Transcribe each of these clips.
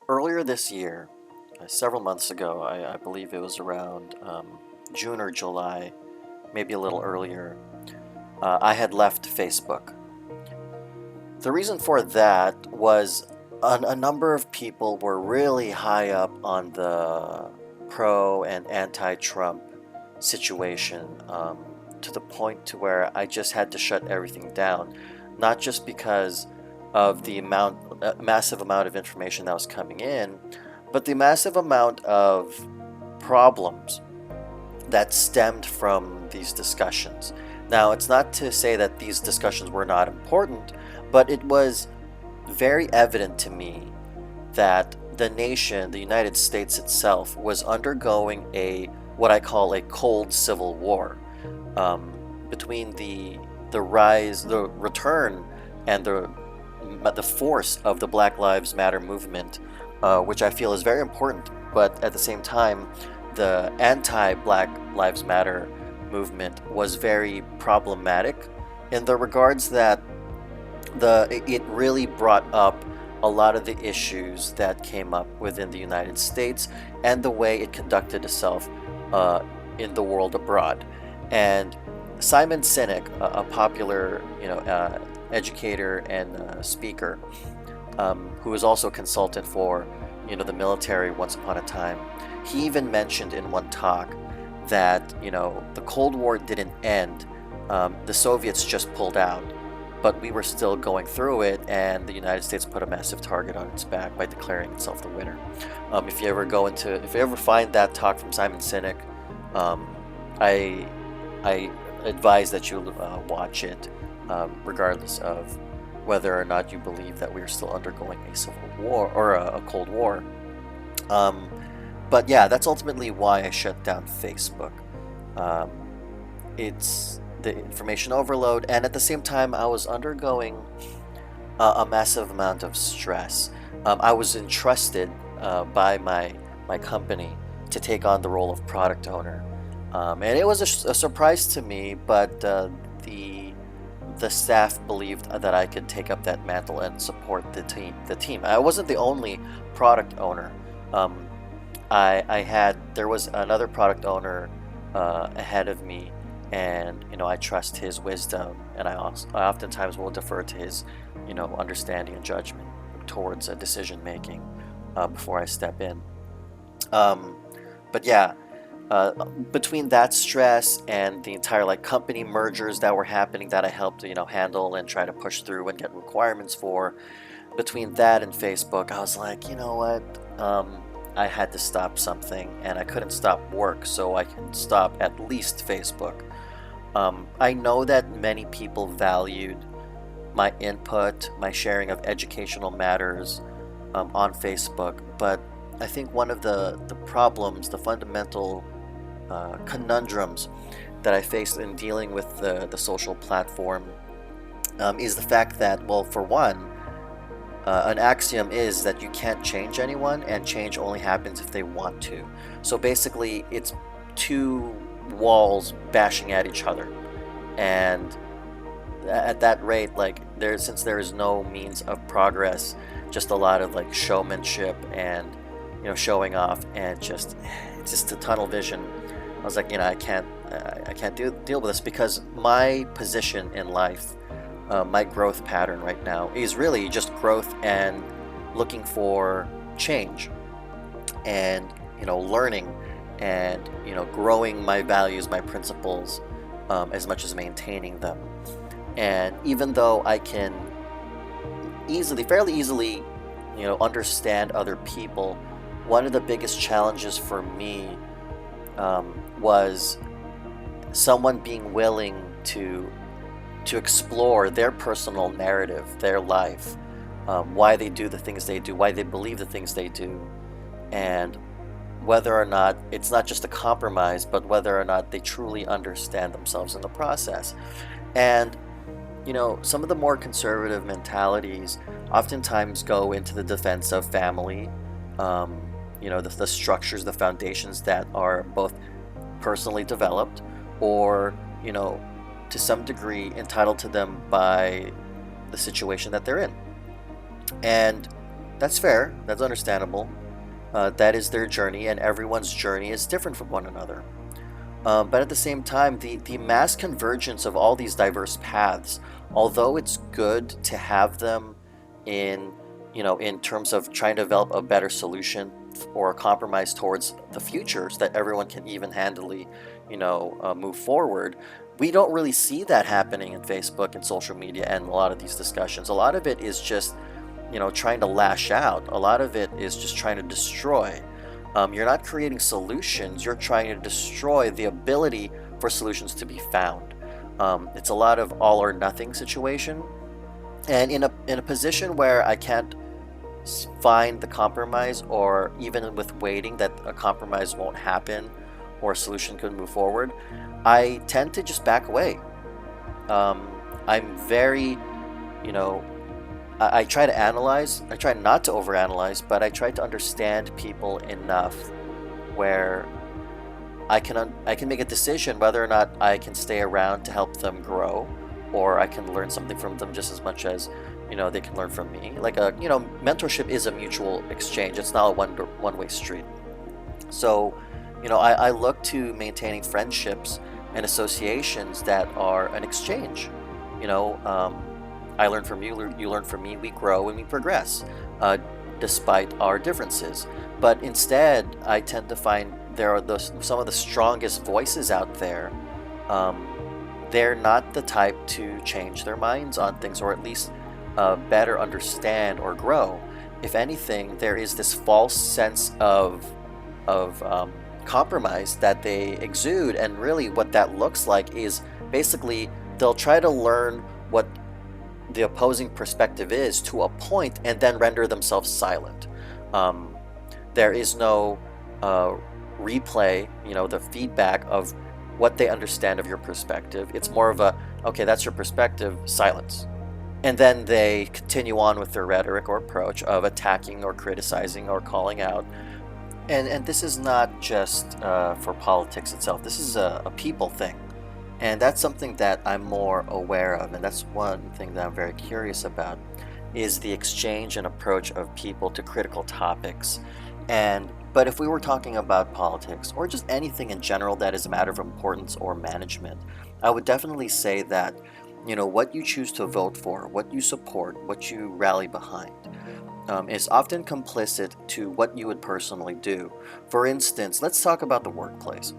Earlier this year, several months ago, I believe it was around June or July, maybe a little earlier, I had left Facebook. The reason for that was a number of people were really high up on the pro and anti-Trump situation, to the point to where I just had to shut everything down, not just because of the massive amount of information that was coming in, but the massive amount of problems that stemmed from these discussions. Now, it's not to say that these discussions were not important, but it was very evident to me that the nation, the United States itself, was undergoing a what I call a cold civil war, between the return, and the force of the Black Lives Matter movement, which I feel is very important, but at the same time, the anti-Black Lives Matter movement was very problematic in the regards that it really brought up a lot of the issues that came up within the United States and the way it conducted itself in the world abroad. And Simon Sinek, a popular educator and speaker, who was also a consultant for the military once upon a time, he even mentioned in one talk that the Cold War didn't end. The Soviets just pulled out, but we were still going through it, and the United States put a massive target on its back by declaring itself the winner. If you ever find that talk from Simon Sinek, I I advise that you watch it, regardless of whether or not you believe that we are still undergoing a civil war or a Cold War. Um, but yeah, that's ultimately why I shut down Facebook. Um, it's the information overload, and at the same time, I was undergoing a massive amount of stress. I was entrusted by my company to take on the role of product owner, and it was a surprise to me, but the staff believed that I could take up that mantle and support the team. I wasn't the only product owner. Um, I had there was another product owner ahead of me, and I trust his wisdom, and I oftentimes will defer to his understanding and judgment towards a decision making before I step in. Um, but yeah, between that stress and the entire like company mergers that were happening that I helped handle and try to push through and get requirements for, between that and Facebook, I was like, you know what? I had to stop something, and I couldn't stop work, so I can stop at least Facebook. I know that many people valued my input, my sharing of educational matters on Facebook, but I think one of the problems, the fundamental conundrums that I face in dealing with the social platform, is the fact that, well, for one, an axiom is that you can't change anyone, and change only happens if they want to. So basically, it's two walls bashing at each other, and at that rate, like since there is no means of progress, just a lot of like showmanship and showing off, and it's just a tunnel vision. I was like, I can't deal with this, because my position in life, my growth pattern right now is really just growth and looking for change, and learning, and growing my values, my principles, as much as maintaining them. And even though I can fairly easily understand other people, one of the biggest challenges for me was someone being willing to explore their personal narrative, their life, why they do the things they do, why they believe the things they do, and whether or not it's not just a compromise, but whether or not they truly understand themselves in the process. And some of the more conservative mentalities oftentimes go into the defense of family, the structures, the foundations that are both personally developed, or to some degree entitled to them by the situation that they're in. And That's fair. That's understandable. That is their journey, and everyone's journey is different from one another. But at the same time, the mass convergence of all these diverse paths, although it's good to have them in, in terms of trying to develop a better solution or a compromise towards the future so that everyone can even handily, move forward, we don't really see that happening in Facebook and social media and a lot of these discussions. A lot of it is just, trying to lash out. A lot of it is just trying to destroy. You're not creating solutions, you're trying to destroy the ability for solutions to be found. It's a lot of all or nothing situation. And in a position where I can't find the compromise, or even with waiting that a compromise won't happen or a solution could move forward, I tend to just back away. I'm very, you know, I try to analyze. I try not to overanalyze, but I try to understand people enough where I can make a decision whether or not I can stay around to help them grow, or I can learn something from them just as much as they can learn from me. Like mentorship is a mutual exchange. It's not a one-way street. So, I look to maintaining friendships and associations that are an exchange. You know, I learn from you, you learn from me, we grow and we progress, despite our differences. But instead, I tend to find there are some of the strongest voices out there. They're not the type to change their minds on things, or at least better understand or grow. If anything, there is this false sense of compromise that they exude, and really what that looks like is basically they'll try to learn what the opposing perspective is to a point and then render themselves silent. There is no replay, the feedback of what they understand of your perspective. It's more of a, okay, that's your perspective, silence. And then they continue on with their rhetoric or approach of attacking or criticizing or calling out. And this is not just for politics itself. This is a people thing. And that's something that I'm more aware of, and that's one thing that I'm very curious about, is the exchange and approach of people to critical topics. But if we were talking about politics, or just anything in general that is a matter of importance or management, I would definitely say that, what you choose to vote for, what you support, what you rally behind, is often complicit to what you would personally do. For instance, let's talk about the workplace.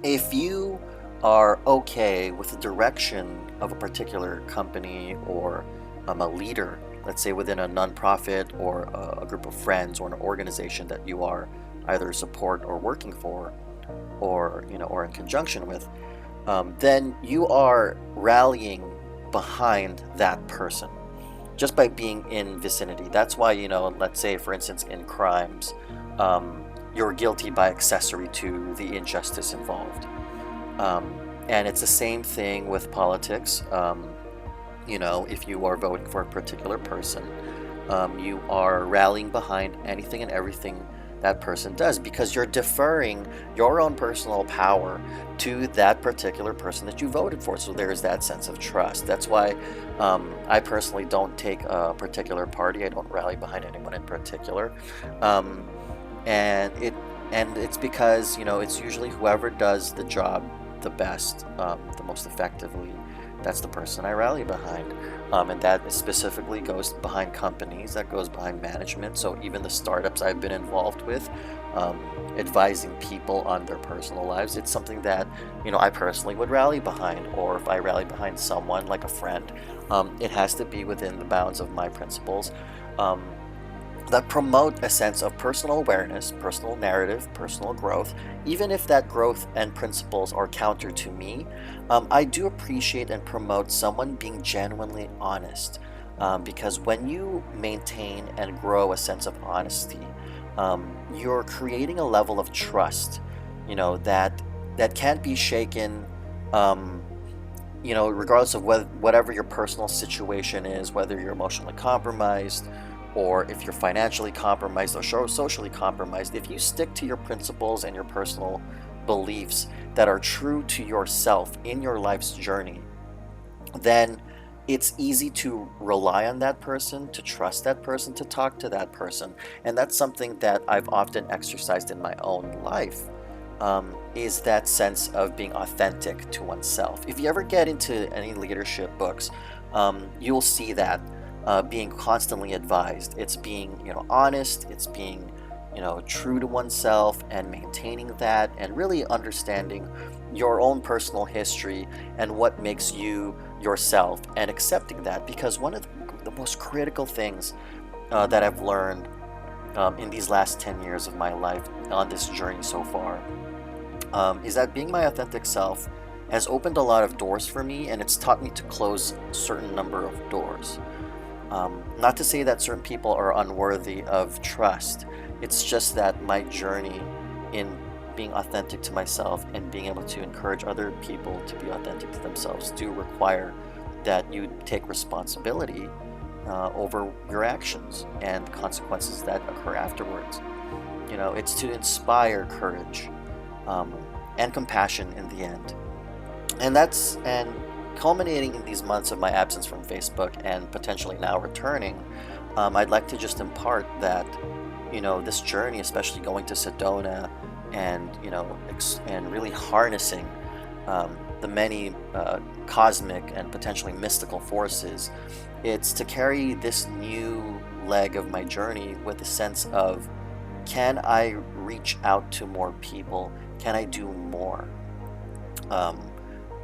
If you are okay with the direction of a particular company, or a leader, let's say within a nonprofit or a group of friends or an organization that you are either support or working for, or or in conjunction with, then you are rallying behind that person just by being in vicinity. That's why, let's say for instance in crimes, you're guilty by accessory to the injustice involved. And it's the same thing with politics. If you are voting for a particular person, you are rallying behind anything and everything that person does, because you're deferring your own personal power to that particular person that you voted for. So there's that sense of trust. That's why I personally don't take a particular party. I don't rally behind anyone in particular. And it's because, it's usually whoever does the job the best, the most effectively, that's the person I rally behind. And that specifically goes behind companies, that goes behind management. So even the startups I've been involved with, advising people on their personal lives, it's something that, I personally would rally behind. Or if I rally behind someone like a friend, it has to be within the bounds of my principles, that promote a sense of personal awareness, personal narrative, personal growth. Even if that growth and principles are counter to me, I do appreciate and promote someone being genuinely honest, because when you maintain and grow a sense of honesty, you're creating a level of trust, that can't be shaken, regardless of whatever your personal situation is, whether you're emotionally compromised, or if you're financially compromised or socially compromised. If you stick to your principles and your personal beliefs that are true to yourself in your life's journey, then it's easy to rely on that person, to trust that person, to talk to that person. And that's something that I've often exercised in my own life, is that sense of being authentic to oneself. If you ever get into any leadership books, you'll see that being constantly advised. It's being, honest, it's being, true to oneself and maintaining that and really understanding your own personal history and what makes you yourself and accepting that. Because one of the most critical things that I've learned in these last 10 years of my life on this journey so far is that being my authentic self has opened a lot of doors for me, and it's taught me to close a certain number of doors. Not to say that certain people are unworthy of trust. It's just that my journey in being authentic to myself and being able to encourage other people to be authentic to themselves do require that you take responsibility over your actions and consequences that occur afterwards. It's to inspire courage um, and compassion in the end. And culminating in these months of my absence from Facebook and potentially now returning, I'd like to just impart that, this journey, especially going to Sedona and, and really harnessing the many cosmic and potentially mystical forces, it's to carry this new leg of my journey with a sense of, can I reach out to more people? Can I do more?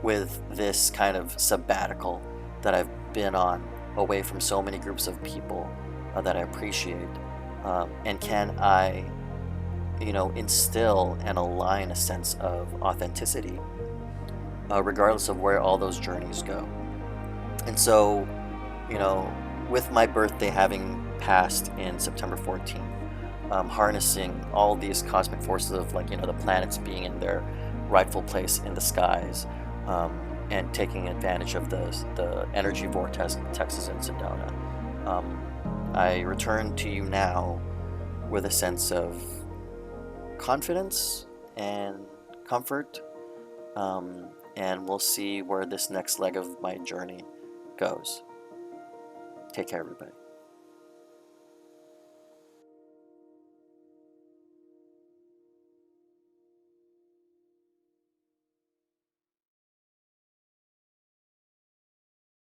With this kind of sabbatical that I've been on, away from so many groups of people that I appreciate, and can I, instill and align a sense of authenticity, regardless of where all those journeys go. And so, with my birthday having passed in September 14th, harnessing all these cosmic forces of, like, the planets being in their rightful place in the skies, and taking advantage of the energy vortexes in Sedona. I return to you now with a sense of confidence and comfort, and we'll see where this next leg of my journey goes. Take care, everybody.